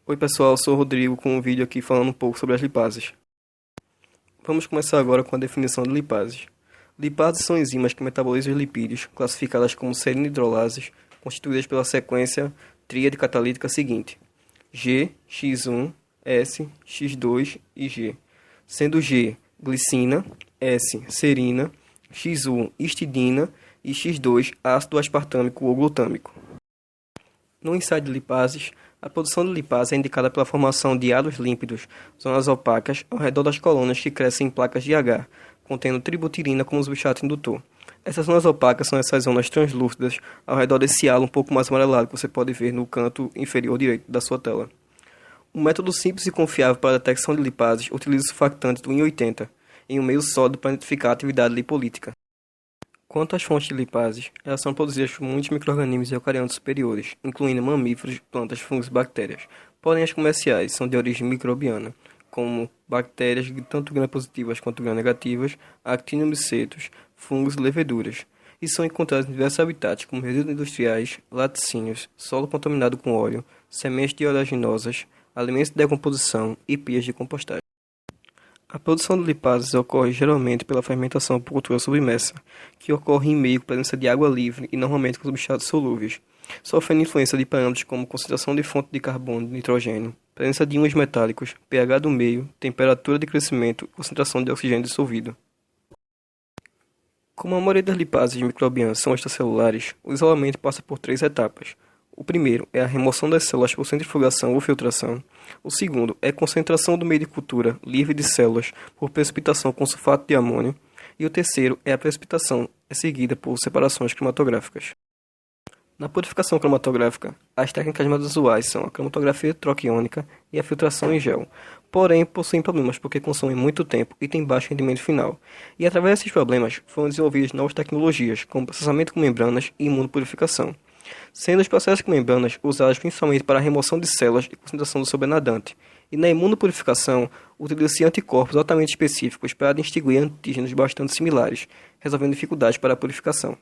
Oi pessoal, eu sou o Rodrigo com um vídeo aqui falando um pouco sobre as lipases. Vamos começar agora com a definição de lipases. Lipases são enzimas que metabolizam os lipídios, classificadas como serina hidrolases, constituídas pela sequência tríade catalítica seguinte: G, X1, S, X2 e G, sendo G glicina, S serina, X1 histidina e X2 ácido aspartâmico ou glutâmico. No ensaio de lipases, a produção de lipase é indicada pela formação de halos límpidos, zonas opacas, ao redor das colônias que crescem em placas de H, contendo tributirina como substrato indutor. Essas zonas opacas são essas zonas translúcidas ao redor desse halo um pouco mais amarelado que você pode ver no canto inferior direito da sua tela. Um método simples e confiável para a detecção de lipases utiliza o surfactante do IN80 em um meio sólido para identificar a atividade lipolítica. Quanto às fontes de lipases, elas são produzidas por muitos micro-organismos eucariontos superiores, incluindo mamíferos, plantas, fungos e bactérias. Porém, as comerciais são de origem microbiana, como bactérias tanto gram-positivas quanto gram-negativas, actinomicetos, fungos e leveduras, e são encontradas em diversos habitats, como resíduos industriais, laticínios, solo contaminado com óleo, sementes de oleaginosas, alimentos de decomposição e pias de compostagem. A produção de lipases ocorre geralmente pela fermentação por cultura submersa, que ocorre em meio com presença de água livre e normalmente com substratos solúveis, sofrendo influência de parâmetros como concentração de fonte de carbono e nitrogênio, presença de íons metálicos, pH do meio, temperatura de crescimento e concentração de oxigênio dissolvido. Como a maioria das lipases microbianas são extracelulares, o isolamento passa por 3 etapas. O primeiro é a remoção das células por centrifugação ou filtração. O segundo é a concentração do meio de cultura livre de células por precipitação com sulfato de amônio. E o terceiro é a precipitação, seguida por separações cromatográficas. Na purificação cromatográfica, as técnicas mais usuais são a cromatografia troquiônica e a filtração em gel. Porém, possuem problemas porque consomem muito tempo e têm baixo rendimento final. E através desses problemas, foram desenvolvidas novas tecnologias, como processamento com membranas e imunopurificação, sendo os processos com membranas usados principalmente para a remoção de células e concentração do sobrenadante, e na imunopurificação utiliza-se anticorpos altamente específicos para distinguir antígenos bastante similares, resolvendo dificuldades para a purificação.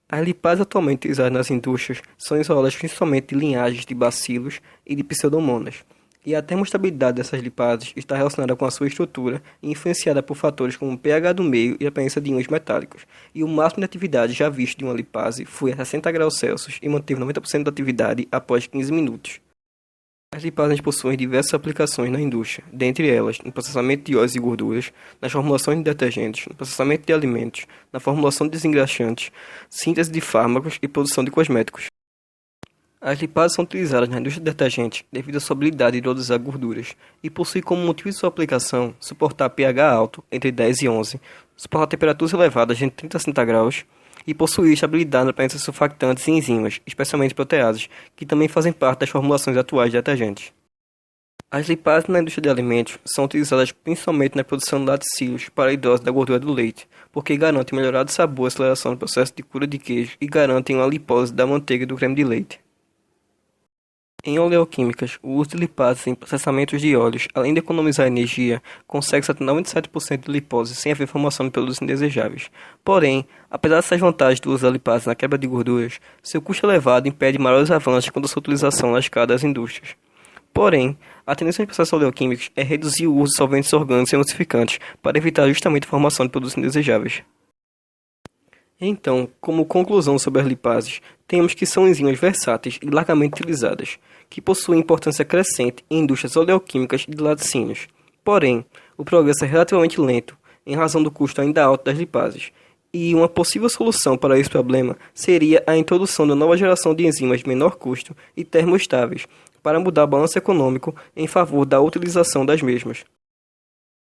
As lipases atualmente utilizadas nas indústrias são isoladas principalmente de linhagens de bacilos e de pseudomonas, e a termostabilidade dessas lipases está relacionada com a sua estrutura e influenciada por fatores como o pH do meio e a presença de íons metálicos, e o máximo de atividade já visto de uma lipase foi a 60 graus Celsius e manteve 90% da atividade após 15 minutos. As lipases possuem diversas aplicações na indústria, dentre elas no processamento de óleos e gorduras, nas formulações de detergentes, no processamento de alimentos, na formulação de desengraxantes, síntese de fármacos e produção de cosméticos. As lipases são utilizadas na indústria de detergentes devido à sua habilidade de hidrolisar gorduras e possuem como motivo de sua aplicação suportar pH alto, entre 10 e 11, suportar temperaturas elevadas entre 30 e 60 graus e possuir estabilidade na presença de surfactantes e enzimas, especialmente proteases, que também fazem parte das formulações atuais de detergentes. As lipases na indústria de alimentos são utilizadas principalmente na produção de laticínios para a hidrólise da gordura do leite, porque garantem melhorado sabor e aceleração do processo de cura de queijo e garantem uma lipólise da manteiga e do creme de leite. Em oleoquímicas, o uso de lipases em processamentos de óleos, além de economizar energia, consegue-se até 97% de lipose sem haver formação de produtos indesejáveis. Porém, apesar dessas vantagens do uso da lipase na quebra de gorduras, seu custo elevado impede maiores avanços quanto à sua utilização na escala das indústrias. Porém, a tendência em processos oleoquímicos é reduzir o uso de solventes orgânicos e emulsificantes para evitar justamente a formação de produtos indesejáveis. Então, como conclusão sobre as lipases, temos que são enzimas versáteis e largamente utilizadas, que possuem importância crescente em indústrias oleoquímicas e de laticínios. Porém, o progresso é relativamente lento, em razão do custo ainda alto das lipases, e uma possível solução para esse problema seria a introdução da nova geração de enzimas de menor custo e termoestáveis, para mudar o balanço econômico em favor da utilização das mesmas.